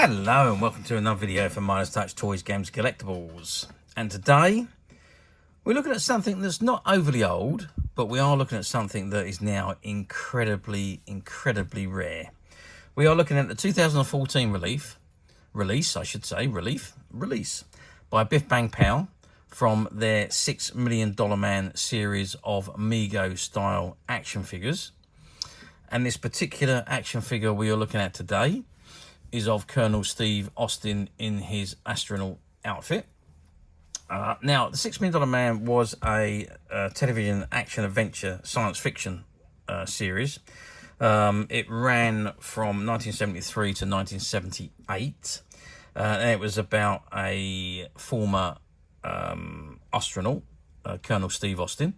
Hello and welcome to another video from Midas Touch Toys, Games, Collectibles. And today we're looking at something that's not overly old, but we are looking at something that is now incredibly rare. We are looking at the 2014 release by Biff Bang Pow from their $6 Million Man series of Mego style action figures. And this particular action figure we are looking at today is of Colonel Steve Austin in his astronaut outfit. Now, the $6 Million Man was a television action adventure science fiction series. It ran from 1973 to 1978. And it was about a former astronaut, Colonel Steve Austin.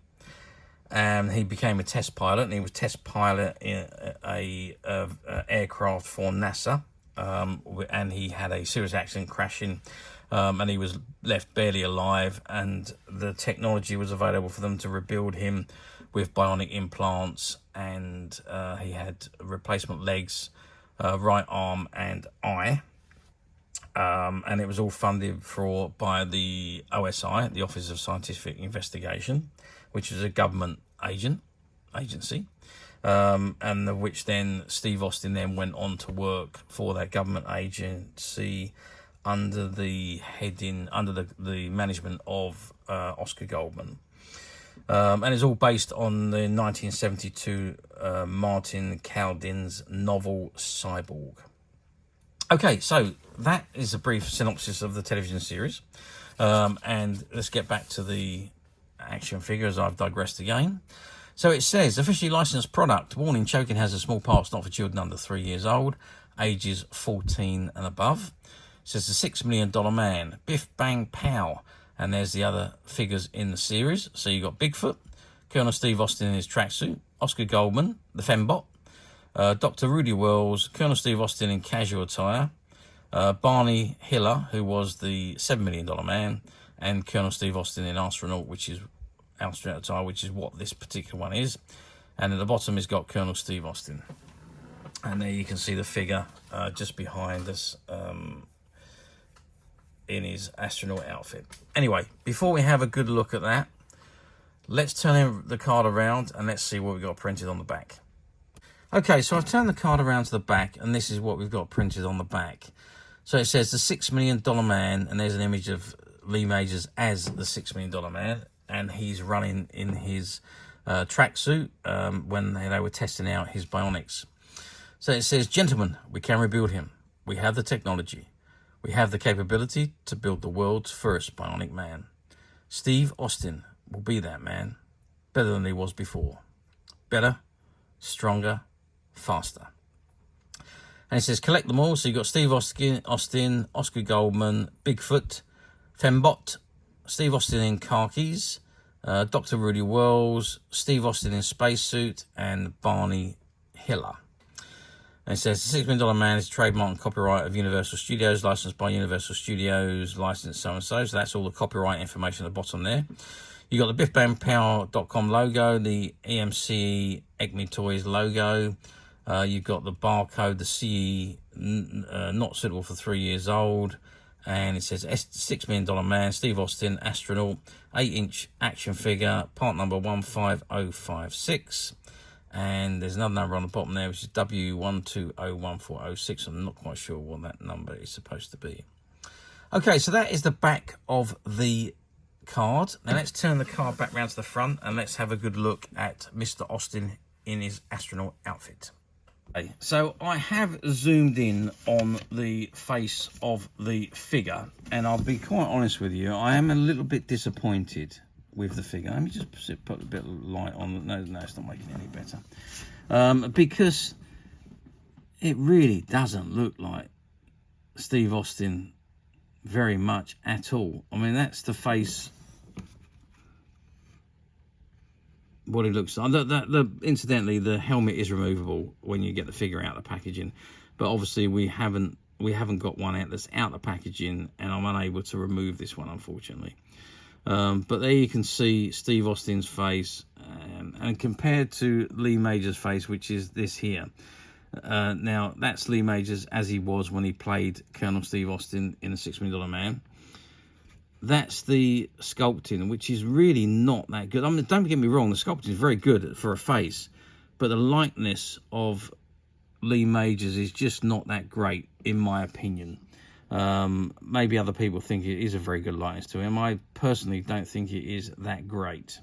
And he became a test pilot, and he was test pilot in a aircraft for NASA. And he had a serious accident crashing, and he was left barely alive, and the technology was available for them to rebuild him with bionic implants, and he had replacement legs, right arm and eye, and it was all funded by the OSI, the Office of Scientific Investigation, which is a government agency. And of which then Steve Austin then went on to work for that government agency under the management of Oscar Goldman. And it's all based on the 1972 Martin Caldin's novel Cyborg. Okay, so that is a brief synopsis of the television series. And let's get back to the action figure as I've digressed again. So it says, officially licensed product. Warning, choking has a small parts not for children under 3 years old, ages 14 and above. It says the $6 Million Man, Biff Bang Pow. And there's the other figures in the series. So you got Bigfoot, Colonel Steve Austin in his tracksuit, Oscar Goldman, the Fembot, Dr. Rudy Wells, Colonel Steve Austin in casual attire, Barney Hiller, who was the $7 Million Man, and Colonel Steve Austin in Astronaut, which is what this particular one is. And at the bottom has got Colonel Steve Austin, and there you can see the figure just behind us in his astronaut outfit. Anyway, before we have a good look at that, let's turn the card around and let's see what we've got printed on the back. Okay, so I've turned the card around to the back, and this is what we've got printed on the back. So it says the $6 Million Man, and there's an image of Lee Majors as the $6 Million Man, and he's running in his tracksuit when they were testing out his bionics. So it says, gentlemen, we can rebuild him. We have the technology. We have the capability to build the world's first bionic man. Steve Austin will be that man, better than he was before. Better, stronger, faster. And it says, collect them all. So you've got Steve Austin, Oscar Goldman, Bigfoot, Fembot, Steve Austin in khakis, Dr. Rudy Wells, Steve Austin in spacesuit, and Barney Hiller. And it says the $6 Million Man is trademark and copyright of Universal Studios, licensed by Universal Studios, licensed so-and-so. So that's all the copyright information at the bottom there. You got the BiffBangPow.com logo, the EMC Acme Toys logo. You've got the barcode, the CE, not suitable for 3 years old. And it says $6 Million Man, Steve Austin, astronaut, 8-inch action figure, part number 15056. And there's another number on the bottom there, which is W1201406. I'm not quite sure what that number is supposed to be. Okay, so that is the back of the card. Now let's turn the card back round to the front, and let's have a good look at Mr. Austin in his astronaut outfit. Okay, so I have zoomed in on the face of the figure, and I'll be quite honest with you, I am a little bit disappointed with the figure. Let me just put a bit of light on. No, it's not making it any better. Because it really doesn't look like Steve Austin very much at all. I mean, that's the face, what it looks like. Incidentally, the helmet is removable when you get the figure out of the packaging, but obviously we haven't got one out that's out of the packaging, and I'm unable to remove this one, unfortunately. But there you can see Steve Austin's face, and compared to Lee Major's face, which is this here, Now, that's Lee Majors as he was when he played Colonel Steve Austin in The $6 Million Man. That's the sculpting, which is really not that good. I mean, don't get me wrong, the sculpting is very good for a face, but the likeness of Lee Majors is just not that great, in my opinion. Maybe other people think it is a very good likeness to him. I personally don't think it is that great.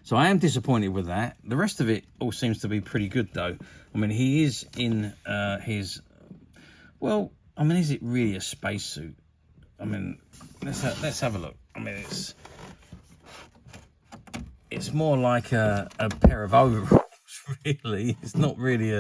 So I am disappointed with that. The rest of it all seems to be pretty good, though. I mean, he is in his... Well, I mean, is it really a spacesuit? I mean, let's have a look. I mean, it's more like a pair of overalls, really. It's not really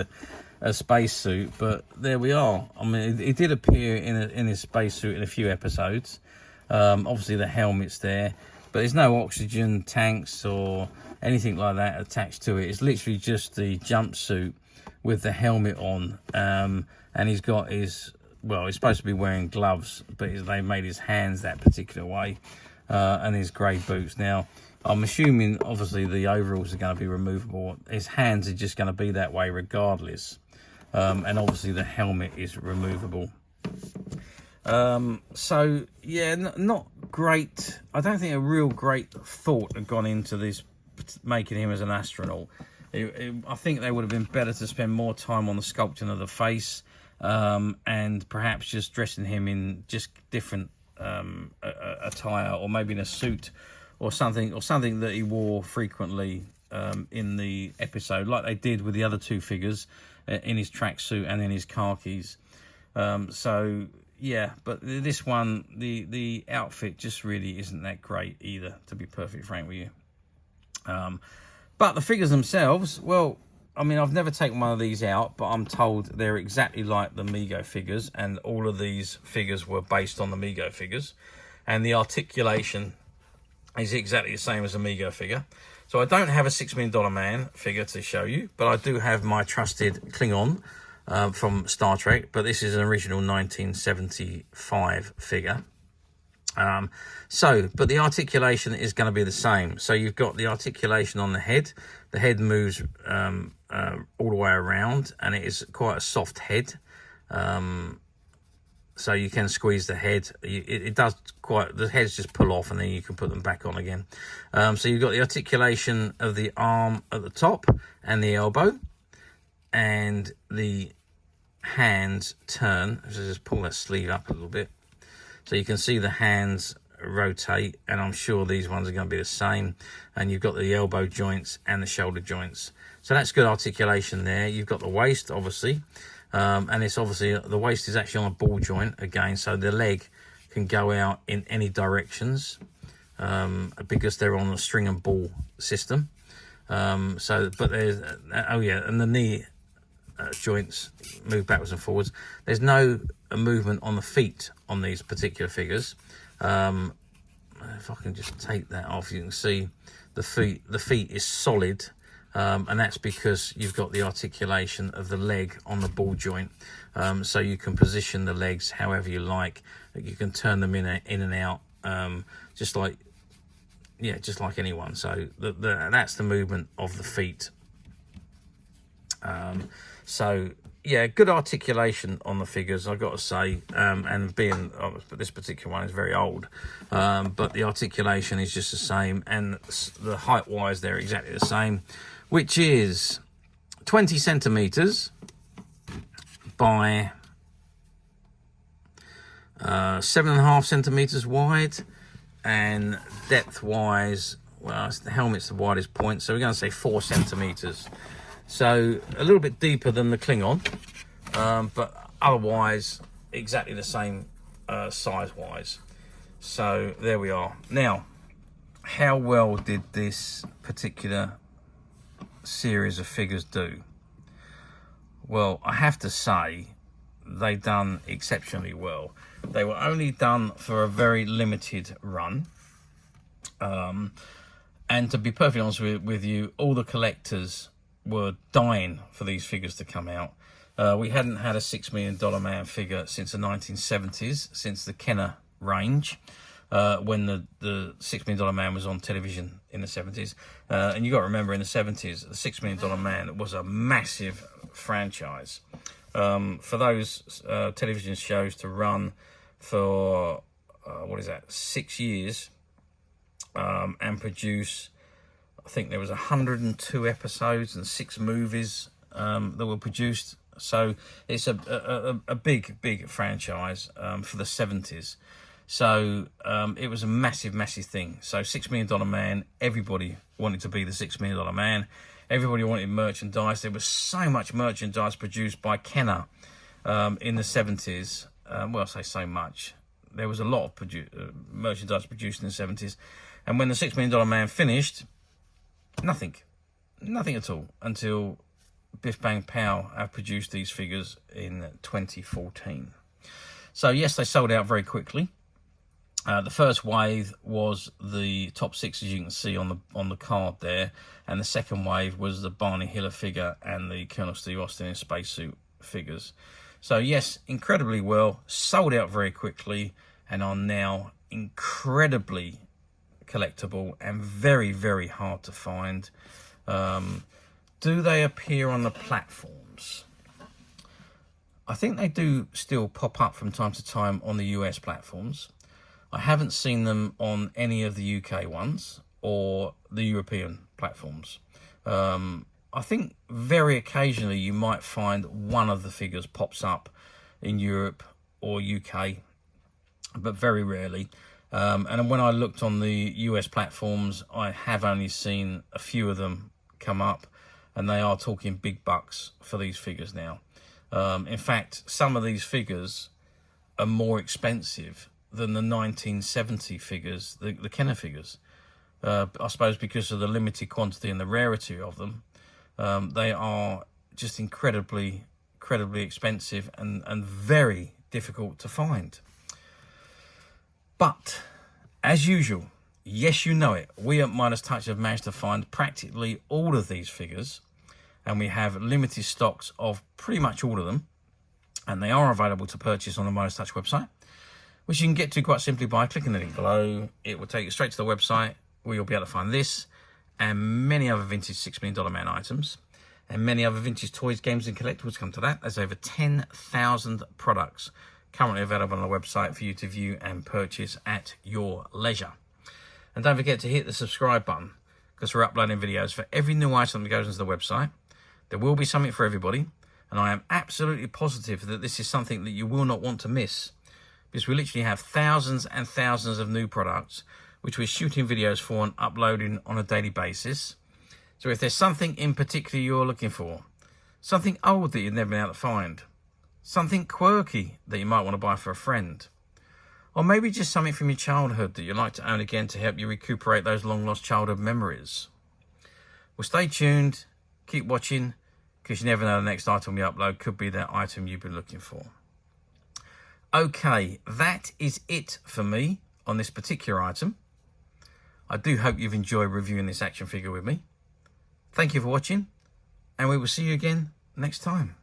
a spacesuit, but there we are. I mean, it did appear in his spacesuit in a few episodes. Obviously, the helmet's there, but there's no oxygen tanks or anything like that attached to it. It's literally just the jumpsuit with the helmet on, and he's got his... Well, he's supposed to be wearing gloves, but they made his hands that particular way, and his grey boots. Now, I'm assuming, obviously, the overalls are going to be removable. His hands are just going to be that way regardless, and obviously the helmet is removable. So, yeah, not great. I don't think a real great thought had gone into this, making him as an astronaut. I think they would have been better to spend more time on the sculpting of the face, and perhaps just dressing him in just different attire, or maybe in a suit or something that he wore frequently in the episode, like they did with the other two figures, in his tracksuit and in his khakis. So yeah, but this one, the outfit just really isn't that great either, to be perfectly frank with you. But the figures themselves, well, I mean, I've never taken one of these out, but I'm told they're exactly like the Mego figures, and all of these figures were based on the Mego figures, and the articulation is exactly the same as a Mego figure. So I don't have a $6 Million Man figure to show you, but I do have my trusted Klingon from Star Trek, but this is an original 1975 figger. But the articulation is going to be the same. So you've got the articulation on the head. The head moves all the way around, and it is quite a soft head. So you can squeeze the head. It does quite, the heads just pull off, and then you can put them back on again. So you've got the articulation of the arm at the top and the elbow, and the hands turn. So just pull that sleeve up a little bit. So you can see the hands rotate, and I'm sure these ones are going to be the same. And you've got the elbow joints and the shoulder joints. So that's good articulation there. You've got the waist, obviously. And it's obviously, the waist is actually on a ball joint again, so the leg can go out in any directions because they're on a string and ball system. But there's, oh yeah, and the knee joints move backwards and forwards. There's no movement on the feet on these particular figures. If I can just take that off, you can see the feet is solid, and that's because you've got the articulation of the leg on the ball joint, so you can position the legs however you like. You can turn them in and out, just like anyone. So that's the movement of the feet. So yeah, good articulation on the figures, I've got to say, and being this particular one is very old, but the articulation is just the same, and the height wise they're exactly the same, which is 20 centimeters by 7.5 centimeters wide, and depth wise, well, the helmet's the widest point, so we're going to say 4 centimeters. So a little bit deeper than the Klingon, but otherwise exactly the same size-wise. So there we are. Now, how well did this particular series of figures do? Well, I have to say they done exceptionally well. They were only done for a very limited run. And to be perfectly honest with you, all the collectors were dying for these figures to come out. We hadn't had a $6 Million Man figure since the 1970s, since the Kenner range, when the $6 Million Man was on television in the 70s. And you got to remember, in the 70s, the $6 Million Man was a massive franchise. For those television shows to run for, 6 years, and produce, I think there was 102 episodes and 6 movies that were produced. So it's a big franchise for the 70s. So it was a massive thing. So $6 Million Man, everybody wanted to be the $6 Million Man. Everybody wanted merchandise. There was so much merchandise produced by Kenner in the 70s. Well, I say so much. There was a lot of merchandise produced in the 70s. And when the $6 Million Man finished, nothing at all, until Biff Bang Pow have produced these figures in 2014. So yes, they sold out very quickly. The first wave was the top 6, as you can see on the card there, and the second wave was the Barney Hiller figure and the Colonel Steve Austin in spacesuit figures. So yes, incredibly well, sold out very quickly, and are now incredibly collectible and very hard to find. Do they appear on the platforms? I think they do still pop up from time to time on the US platforms. I haven't seen them on any of the UK ones or the European platforms. I think very occasionally you might find one of the figures pops up in Europe or UK, but very rarely. And when I looked on the US platforms, I have only seen a few of them come up, and they are talking big bucks for these figures now. In fact, some of these figures are more expensive than the 1970 figures, the Kenner figures. I suppose because of the limited quantity and the rarity of them, they are just incredibly expensive and very difficult to find. But as usual, yes, you know it, we at Midas Touch have managed to find practically all of these figures, and we have limited stocks of pretty much all of them, and they are available to purchase on the Midas Touch website, which you can get to quite simply by clicking the link below. It will take you straight to the website, where you'll be able to find this and many other vintage $6 Million Man items, and many other vintage toys, games and collectibles. Come to that, there's over 10,000 products currently available on the website for you to view and purchase at your leisure. And don't forget to hit the subscribe button, because we're uploading videos for every new item that goes into the website. There will be something for everybody, and I am absolutely positive that this is something that you will not want to miss, because we literally have thousands and thousands of new products which we're shooting videos for and uploading on a daily basis. So if there's something in particular you're looking for, something old that you've never been able to find, something quirky that you might want to buy for a friend, or maybe just something from your childhood that you'd like to own again to help you recuperate those long-lost childhood memories, well, stay tuned, keep watching, because you never know, the next item we upload could be that item you've been looking for. Okay, that is it for me on this particular item. I do hope you've enjoyed reviewing this action figure with me. Thank you for watching, and we will see you again next time.